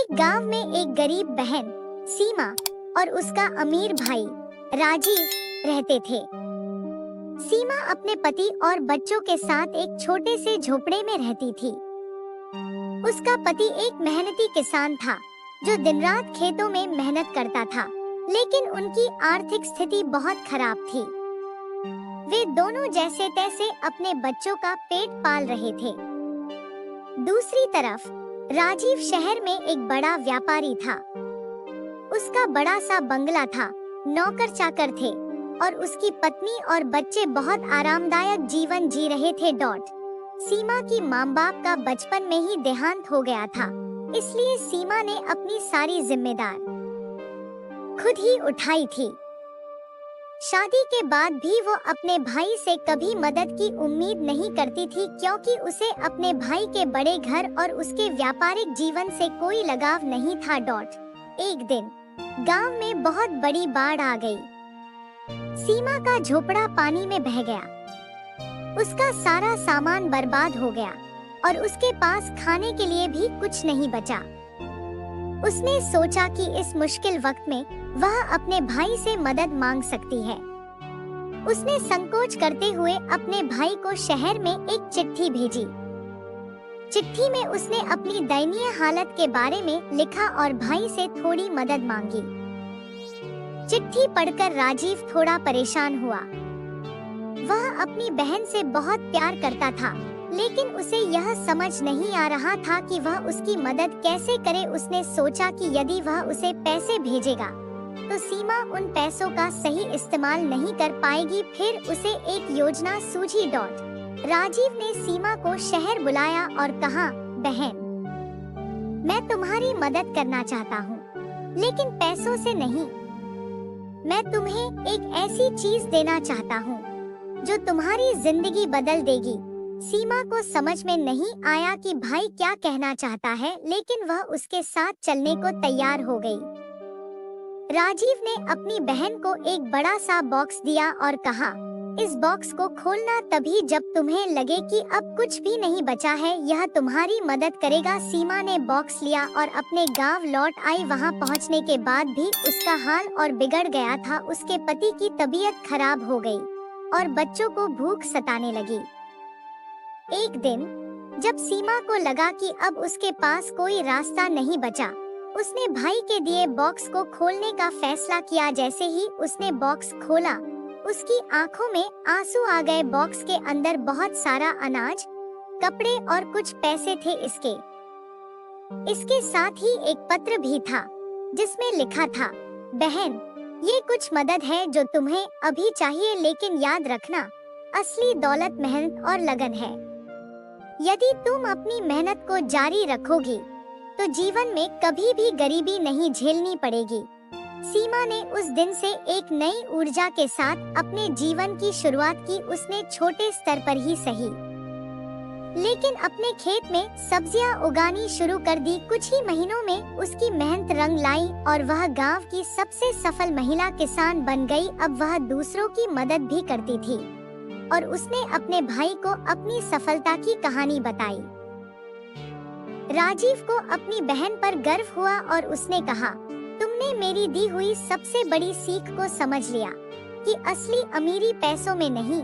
गांव में एक गरीब बहन सीमा और उसका अमीर भाई राजीव रहते थे। सीमा अपने पति और बच्चों के साथ एक छोटे से झोपड़े में रहती थी। उसका पति एक मेहनती किसान था जो दिन रात खेतों में मेहनत करता था, लेकिन उनकी आर्थिक स्थिति बहुत खराब थी। वे दोनों जैसे तैसे अपने बच्चों का पेट पाल रहे थे। दूसरी तरफ राजीव शहर में एक बड़ा व्यापारी था। उसका बड़ा सा बंगला था, नौकर चाकर थे और उसकी पत्नी और बच्चे बहुत आरामदायक जीवन जी रहे थे। सीमा की माँ बाप का बचपन में ही देहांत हो गया था, इसलिए सीमा ने अपनी सारी जिम्मेदारी खुद ही उठाई थी। शादी के बाद भी वो अपने भाई से कभी मदद की उम्मीद नहीं करती थी, क्योंकि उसे अपने भाई के बड़े घर और उसके व्यापारिक जीवन से कोई लगाव नहीं था। एक दिन गांव में बहुत बड़ी बाढ़ आ गई। सीमा का झोपड़ा पानी में बह गया। उसका सारा सामान बर्बाद हो गया और उसके पास खाने के लिए भी कुछ नहीं बचा। उसने सोचा कि इस मुश्किल वक्त में वह अपने भाई से मदद मांग सकती है। उसने संकोच करते हुए अपने भाई को शहर में एक चिट्ठी भेजी। चिट्ठी में उसने अपनी दयनीय हालत के बारे में लिखा और भाई से थोड़ी मदद मांगी। चिट्ठी पढ़कर राजीव थोड़ा परेशान हुआ। वह अपनी बहन से बहुत प्यार करता था, लेकिन उसे यह समझ नहीं आ रहा था कि वह उसकी मदद कैसे करे। उसने सोचा कि यदि वह उसे पैसे भेजेगा तो सीमा उन पैसों का सही इस्तेमाल नहीं कर पाएगी। फिर उसे एक योजना सूझी। राजीव ने सीमा को शहर बुलाया और कहा, बहन, मैं तुम्हारी मदद करना चाहता हूँ, लेकिन पैसों से नहीं। मैं तुम्हें एक ऐसी चीज देना चाहता हूँ जो तुम्हारी जिंदगी बदल देगी। सीमा को समझ में नहीं आया कि भाई क्या कहना चाहता है, लेकिन वह उसके साथ चलने को तैयार हो गई। राजीव ने अपनी बहन को एक बड़ा सा बॉक्स दिया और कहा, इस बॉक्स को खोलना तभी जब तुम्हें लगे कि अब कुछ भी नहीं बचा है। यह तुम्हारी मदद करेगा। सीमा ने बॉक्स लिया और अपने गांव लौट आई। वहां पहुंचने के बाद भी उसका हाल और बिगड़ गया था। उसके पति की तबीयत खराब हो गई और बच्चों को भूख सताने लगी। एक दिन जब सीमा को लगा कि अब उसके पास कोई रास्ता नहीं बचा, उसने भाई के दिए बॉक्स को खोलने का फैसला किया। जैसे ही उसने बॉक्स खोला, उसकी आंखों में आंसू आ गए। बॉक्स के अंदर बहुत सारा अनाज, कपड़े और कुछ पैसे थे। इसके साथ ही एक पत्र भी था जिसमें लिखा था, बहन, ये कुछ मदद है जो तुम्हें अभी चाहिए, लेकिन याद रखना, असली दौलत मेहनत और लगन है। यदि तुम अपनी मेहनत को जारी रखोगी तो जीवन में कभी भी गरीबी नहीं झेलनी पड़ेगी। सीमा ने उस दिन से एक नई ऊर्जा के साथ अपने जीवन की शुरुआत की। उसने छोटे स्तर पर ही सही, लेकिन अपने खेत में सब्जियां उगानी शुरू कर दी। कुछ ही महीनों में उसकी मेहनत रंग लाई और वह गांव की सबसे सफल महिला किसान बन गई। अब वह दूसरों की मदद भी करती थी और उसने अपने भाई को अपनी सफलता की कहानी बताई। राजीव को अपनी बहन पर गर्व हुआ और उसने कहा, तुमने मेरी दी हुई सबसे बड़ी सीख को समझ लिया कि असली अमीरी पैसों में नहीं,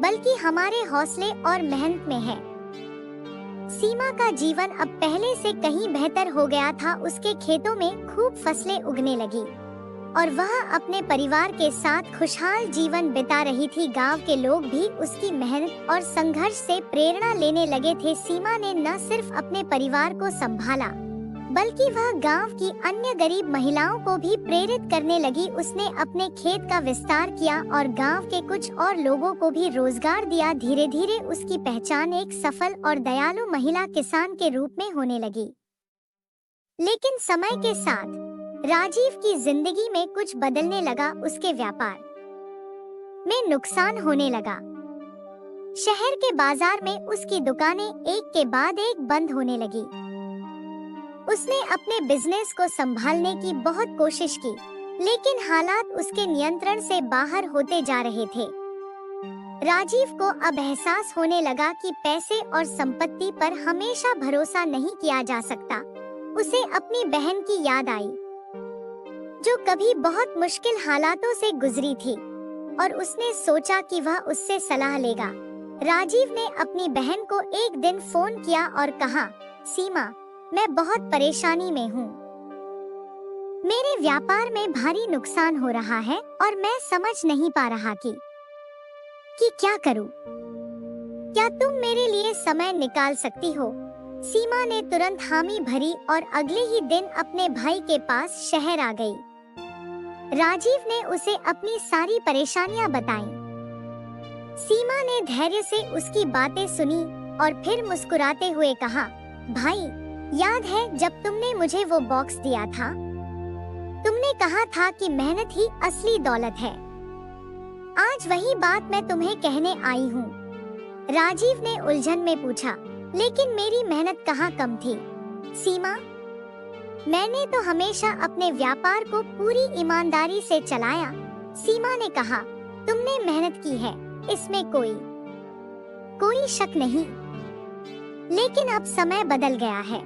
बल्कि हमारे हौसले और मेहनत में है। सीमा का जीवन अब पहले से कहीं बेहतर हो गया था। उसके खेतों में खूब फसलें उगने लगी और वह अपने परिवार के साथ खुशहाल जीवन बिता रही थी। गांव के लोग भी उसकी मेहनत और संघर्ष से प्रेरणा लेने लगे थे। सीमा ने न सिर्फ अपने परिवार को संभाला, बल्कि वह गांव की अन्य गरीब महिलाओं को भी प्रेरित करने लगी। उसने अपने खेत का विस्तार किया और गांव के कुछ और लोगों को भी रोजगार दिया। धीरे धीरे उसकी पहचान एक सफल और दयालु महिला किसान के रूप में होने लगी। लेकिन समय के साथ राजीव की जिंदगी में कुछ बदलने लगा। उसके व्यापार में नुकसान होने लगा। शहर के बाजार में उसकी दुकानें एक के बाद एक बंद होने लगी। उसने अपने बिजनेस को संभालने की बहुत कोशिश की, लेकिन हालात उसके नियंत्रण से बाहर होते जा रहे थे। राजीव को अब एहसास होने लगा कि पैसे और संपत्ति पर हमेशा भरोसा नहीं किया जा सकता। उसे अपनी बहन की याद आई, जो कभी बहुत मुश्किल हालातों से गुजरी थी, और उसने सोचा कि वह उससे सलाह लेगा। राजीव ने अपनी बहन को एक दिन फोन किया और कहा, सीमा, मैं बहुत परेशानी में हूँ। मेरे व्यापार में भारी नुकसान हो रहा है और मैं समझ नहीं पा रहा कि क्या करूं। क्या तुम मेरे लिए समय निकाल सकती हो? सीमा ने तुरंत हामी भरी और अगले ही दिन अपने भाई के पास शहर आ गई। राजीव ने उसे अपनी सारी परेशानियां बताईं। सीमा ने धैर्य से उसकी बातें सुनी और फिर मुस्कुराते हुए कहा, भाई, याद है जब तुमने मुझे वो बॉक्स दिया था? तुमने कहा था कि मेहनत ही असली दौलत है। आज वही बात मैं तुम्हें कहने आई हूँ। राजीव ने उलझन में पूछा, लेकिन मेरी मेहनत कहाँ कम थी? सीमा, मैंने तो हमेशा अपने व्यापार को पूरी ईमानदारी से चलाया। सीमा ने कहा, तुमने मेहनत की है, इसमें कोई शक नहीं। लेकिन अब समय बदल गया है।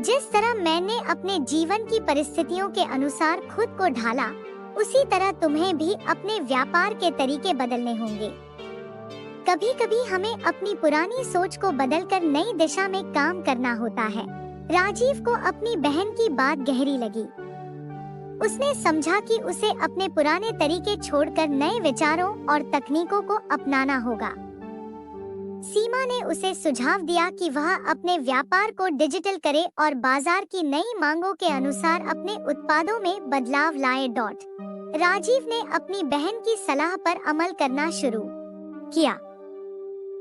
जिस तरह मैंने अपने जीवन की परिस्थितियों के अनुसार खुद को ढाला, उसी तरह तुम्हें भी अपने व्यापार के तरीके बदलने होंगे। कभी-कभी हमें अपनी पुरानी सोच को बदलकर नई दिशा में काम करना होता है। राजीव को अपनी बहन की बात गहरी लगी। उसने समझा कि उसे अपने पुराने तरीके छोड़कर नए विचारों और तकनीकों को अपनाना होगा। सीमा ने उसे सुझाव दिया कि वह अपने व्यापार को डिजिटल करे और बाजार की नई मांगों के अनुसार अपने उत्पादों में बदलाव लाए। राजीव ने अपनी बहन की सलाह पर अमल करना शुरू किया।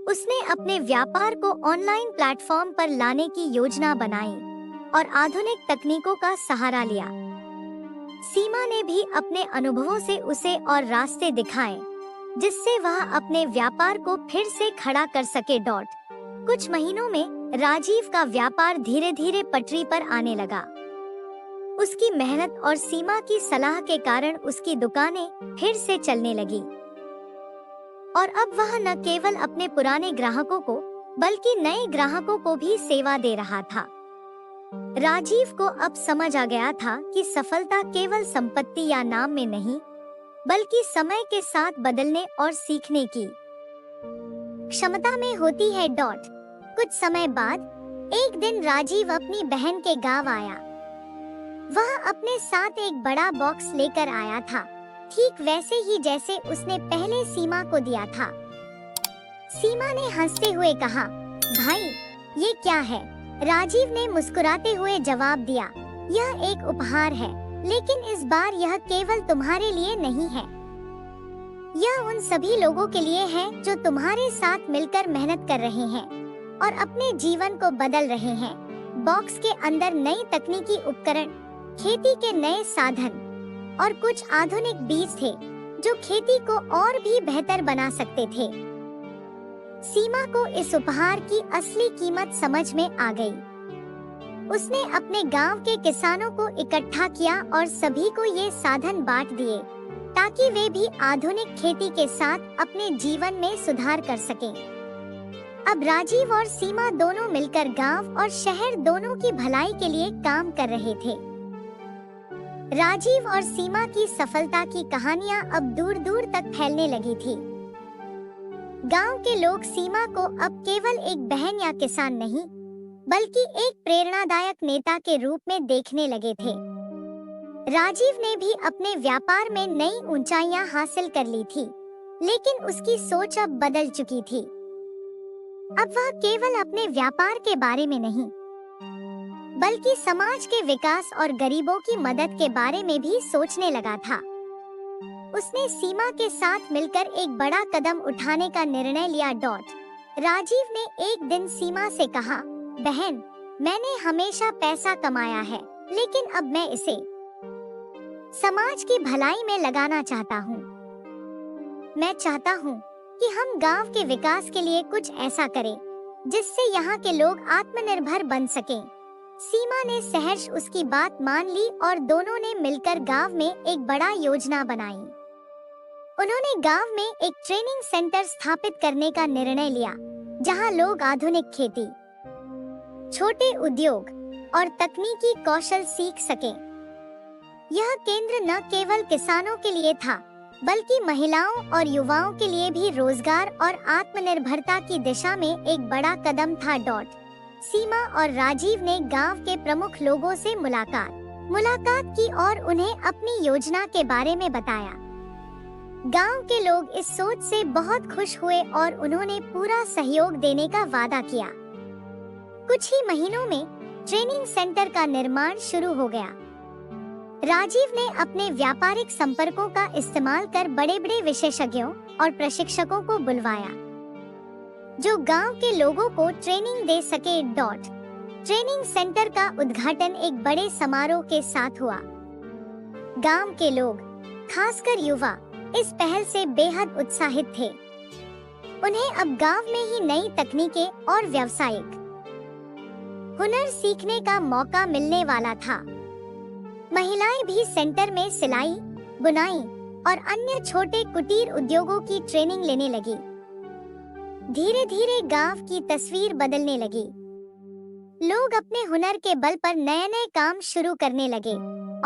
उसने अपने व्यापार को ऑनलाइन प्लेटफॉर्म पर लाने की योजना बनाई और आधुनिक तकनीकों का सहारा लिया। सीमा ने भी अपने अनुभवों से उसे और रास्ते दिखाए, जिससे वह अपने व्यापार को फिर से खड़ा कर सके। कुछ महीनों में राजीव का व्यापार धीरे धीरे पटरी पर आने लगा। उसकी मेहनत और सीमा की सलाह के कारण उसकी दुकानें फिर से चलने लगी और अब वह न केवल अपने पुराने ग्राहकों को बल्कि नए ग्राहकों को भी सेवा दे रहा था। राजीव को अब समझ आ गया था कि सफलता केवल संपत्ति या नाम में नहीं, बल्कि समय के साथ बदलने और सीखने की क्षमता में होती है। कुछ समय बाद एक दिन राजीव अपनी बहन के गांव आया। वह अपने साथ एक बड़ा बॉक्स लेकर आया था, ठीक वैसे ही जैसे उसने पहले सीमा को दिया था। सीमा ने हंसते हुए कहा, भाई, ये क्या है? राजीव ने मुस्कुराते हुए जवाब दिया, यह एक उपहार है, लेकिन इस बार यह केवल तुम्हारे लिए नहीं है। यह उन सभी लोगों के लिए है जो तुम्हारे साथ मिलकर मेहनत कर रहे हैं और अपने जीवन को बदल रहे हैं। बॉक्स के अंदर नई तकनीकी उपकरण, खेती के नए साधन और कुछ आधुनिक बीज थे जो खेती को और भी बेहतर बना सकते थे। सीमा को इस उपहार की असली कीमत समझ में आ गई। उसने अपने गांव के किसानों को इकट्ठा किया और सभी को ये साधन बांट दिए, ताकि वे भी आधुनिक खेती के साथ अपने जीवन में सुधार कर सकें। अब राजीव और सीमा दोनों मिलकर गांव और शहर दोनों की भलाई के लिए काम कर रहे थे। राजीव और सीमा की सफलता की कहानियां अब दूर दूर तक फैलने लगी थी। गांव के लोग सीमा को अब केवल एक बहन या किसान नहीं, बल्कि एक प्रेरणादायक नेता के रूप में देखने लगे थे। राजीव ने भी अपने व्यापार में नई ऊंचाइयां हासिल कर ली थी, लेकिन उसकी सोच अब बदल चुकी थी। अब वह केवल अपने व्यापार के बारे में नहीं, बल्कि समाज के विकास और गरीबों की मदद के बारे में भी सोचने लगा था। उसने सीमा के साथ मिलकर एक बड़ा कदम उठाने का निर्णय लिया। राजीव ने एक दिन सीमा से कहा, बहन, मैंने हमेशा पैसा कमाया है, लेकिन अब मैं इसे समाज की भलाई में लगाना चाहता हूँ। मैं चाहता हूँ कि हम गांव के विकास के लिए कुछ ऐसा करें जिससे यहाँ के लोग आत्मनिर्भर बन सकें। सीमा ने सहर्ष उसकी बात मान ली और दोनों ने मिलकर गांव में एक बड़ा योजना बनाई। उन्होंने गांव में एक ट्रेनिंग सेंटर स्थापित करने का निर्णय लिया, जहां लोग आधुनिक खेती, छोटे उद्योग और तकनीकी कौशल सीख सकें। यह केंद्र न केवल किसानों के लिए था, बल्कि महिलाओं और युवाओं के लिए भी रोजगार और आत्मनिर्भरता की दिशा में एक बड़ा कदम था। सीमा और राजीव ने गांव के प्रमुख लोगों से मुलाकात की और उन्हें अपनी योजना के बारे में बताया। गांव के लोग इस सोच से बहुत खुश हुए और उन्होंने पूरा सहयोग देने का वादा किया। कुछ ही महीनों में ट्रेनिंग सेंटर का निर्माण शुरू हो गया। राजीव ने अपने व्यापारिक संपर्कों का इस्तेमाल कर बड़े-बड़े विशेषज्ञों और प्रशिक्षकों को बुलवाया, जो गांव के लोगों को ट्रेनिंग दे सके। ट्रेनिंग सेंटर का उद्घाटन एक बड़े समारोह के साथ हुआ। गांव के लोग, खासकर युवा, इस पहल से बेहद उत्साहित थे। उन्हें अब गांव में ही नई तकनीकें और व्यावसायिक हुनर सीखने का मौका मिलने वाला था। महिलाएं भी सेंटर में सिलाई, बुनाई और अन्य छोटे कुटीर उद्योगों की ट्रेनिंग लेने लगी। धीरे धीरे गांव की तस्वीर बदलने लगी। लोग अपने हुनर के बल पर नए नए काम शुरू करने लगे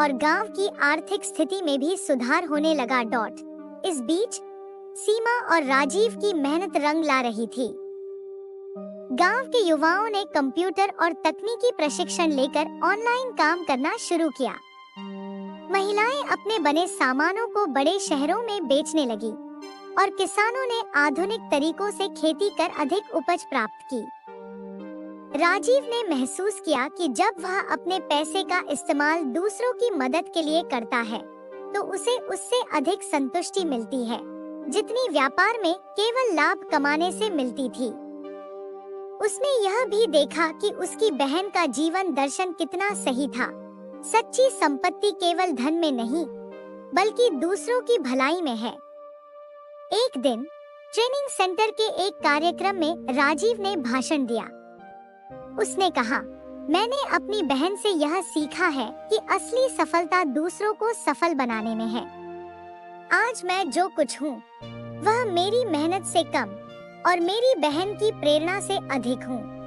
और गांव की आर्थिक स्थिति में भी सुधार होने लगा। इस बीच सीमा और राजीव की मेहनत रंग ला रही थी। गांव के युवाओं ने कंप्यूटर और तकनीकी प्रशिक्षण लेकर ऑनलाइन काम करना शुरू किया। महिलाएं अपने बने सामानों को बड़े शहरों में बेचने लगी और किसानों ने आधुनिक तरीकों से खेती कर अधिक उपज प्राप्त की। राजीव ने महसूस किया कि जब वह अपने पैसे का इस्तेमाल दूसरों की मदद के लिए करता है, तो उसे उससे अधिक संतुष्टि मिलती है, जितनी व्यापार में केवल लाभ कमाने से मिलती थी। उसने यह भी देखा कि उसकी बहन का जीवन दर्शन कितना सही था। सच्ची संपत्ति केवल धन में नहीं, बल्कि दूसरों की भलाई में है। एक दिन ट्रेनिंग सेंटर के एक कार्यक्रम में राजीव ने भाषण दिया। उसने कहा, मैंने अपनी बहन से यह सीखा है कि असली सफलता दूसरों को सफल बनाने में है। आज मैं जो कुछ हूँ, वह मेरी मेहनत से कम और मेरी बहन की प्रेरणा से अधिक हूँ।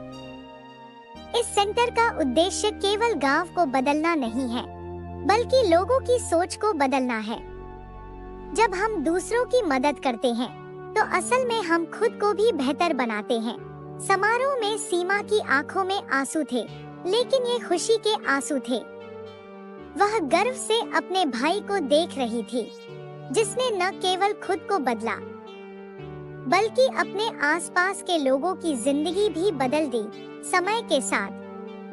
इस सेंटर का उद्देश्य केवल गांव को बदलना नहीं है, बल्कि लोगों की सोच को बदलना है। जब हम दूसरों की मदद करते हैं, तो असल में हम खुद को भी बेहतर बनाते हैं। समारोह में सीमा की आंखों में आंसू थे, लेकिन ये खुशी के आंसू थे। वह गर्व से अपने भाई को देख रही थी, जिसने न केवल खुद को बदला, बल्कि अपने आसपास के लोगों की जिंदगी भी बदल दी। समय के साथ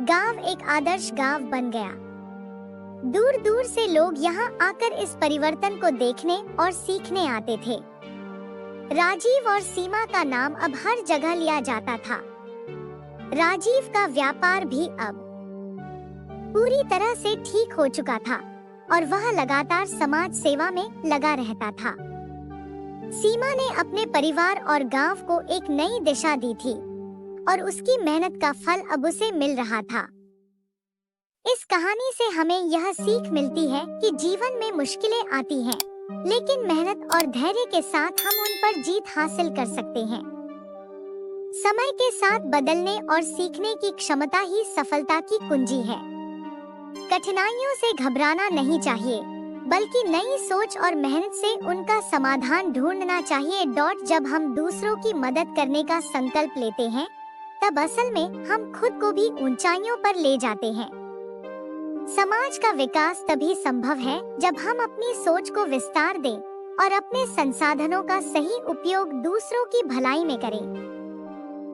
गांव एक आदर्श गांव बन गया। दूर दूर से लोग यहाँ आकर इस परिवर्तन को देखने और सीखने आते थे। राजीव और सीमा का नाम अब हर जगह लिया जाता था। राजीव का व्यापार भी अब पूरी तरह से ठीक हो चुका था और वह लगातार समाज सेवा में लगा रहता था। सीमा ने अपने परिवार और गांव को एक नई दिशा दी थी और उसकी मेहनत का फल अब उसे मिल रहा था। इस कहानी से हमें यह सीख मिलती है कि जीवन में मुश्किलें आती हैं, लेकिन मेहनत और धैर्य के साथ हम उन पर जीत हासिल कर सकते हैं। समय के साथ बदलने और सीखने की क्षमता ही सफलता की कुंजी है। कठिनाइयों से घबराना नहीं चाहिए, बल्कि नई सोच और मेहनत से उनका समाधान ढूंढना चाहिए। जब हम दूसरों की मदद करने का संकल्प लेते हैं, तब असल में हम खुद को भी ऊंचाइयों पर ले जाते हैं। समाज का विकास तभी संभव है जब हम अपनी सोच को विस्तार दें और अपने संसाधनों का सही उपयोग दूसरों की भलाई में करें।